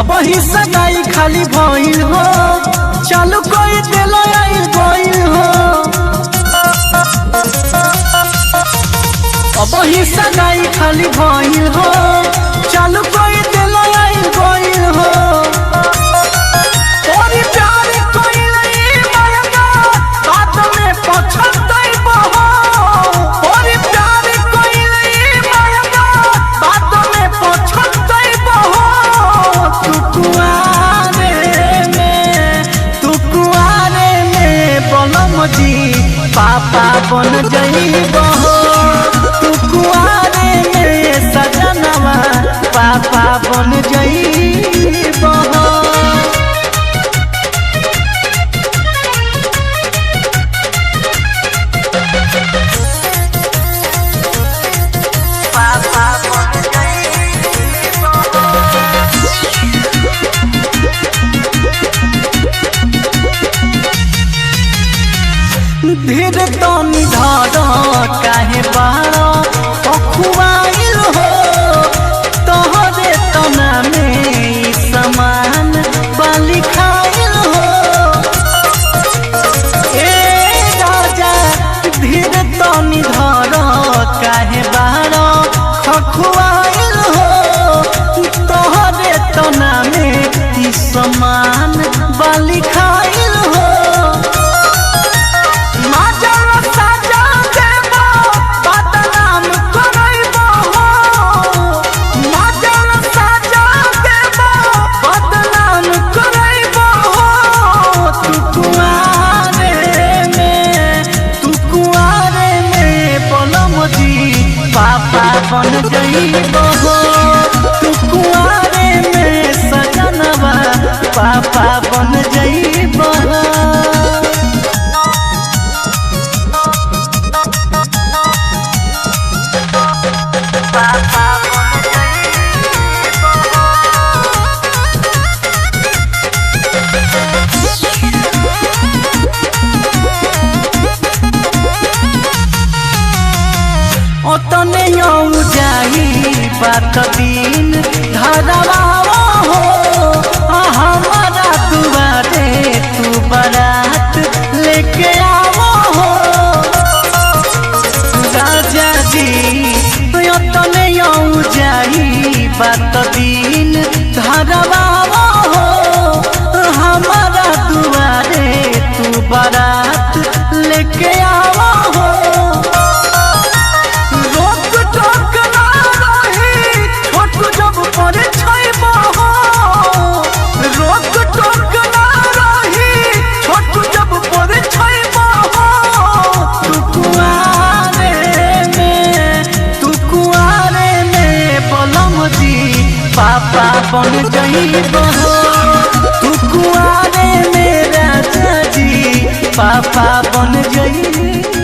अब ही सगाई खाली भइल हो, चालू कोई दिल आई गइल हो। अब ही सगाई खाली भइल हो, चालू कोई दिल आई गइल हो। तोरी प्यार कोइल मरना बात में पछताइबो हो। तोरी प्यार कोइल मरना बात में पछताइबो हो। पापा बन जाइबो हो, तू कुआरे में सजनवा पापा बन जाइबो हो। पापा बन जाइबो धीर तनी धर काहे बारो खुआइल हो। तोहरे तना में समान बाली खाइल हो। ए राजा धीर तनी धर काहे बारो खुआइल हो। तोहरे तना में समान बाली खाइल हो। पापा बन जाइबो हो, तू कुआरे में सजनवा पापा बन जाइबो हो। पापा बन जाइबो ओतने यौ जाई बात दिन धरवा हो। हमारा दुआरे तू बारात लेके आवो हो। राजा जी ओतने यौ जाई बात दिन धरवा हो। हमारा दुआरे तू बारात लेके आवो हो। पापा बन जाइबो हो, तू कुआरे में राजा जी पापा बन जाइबो।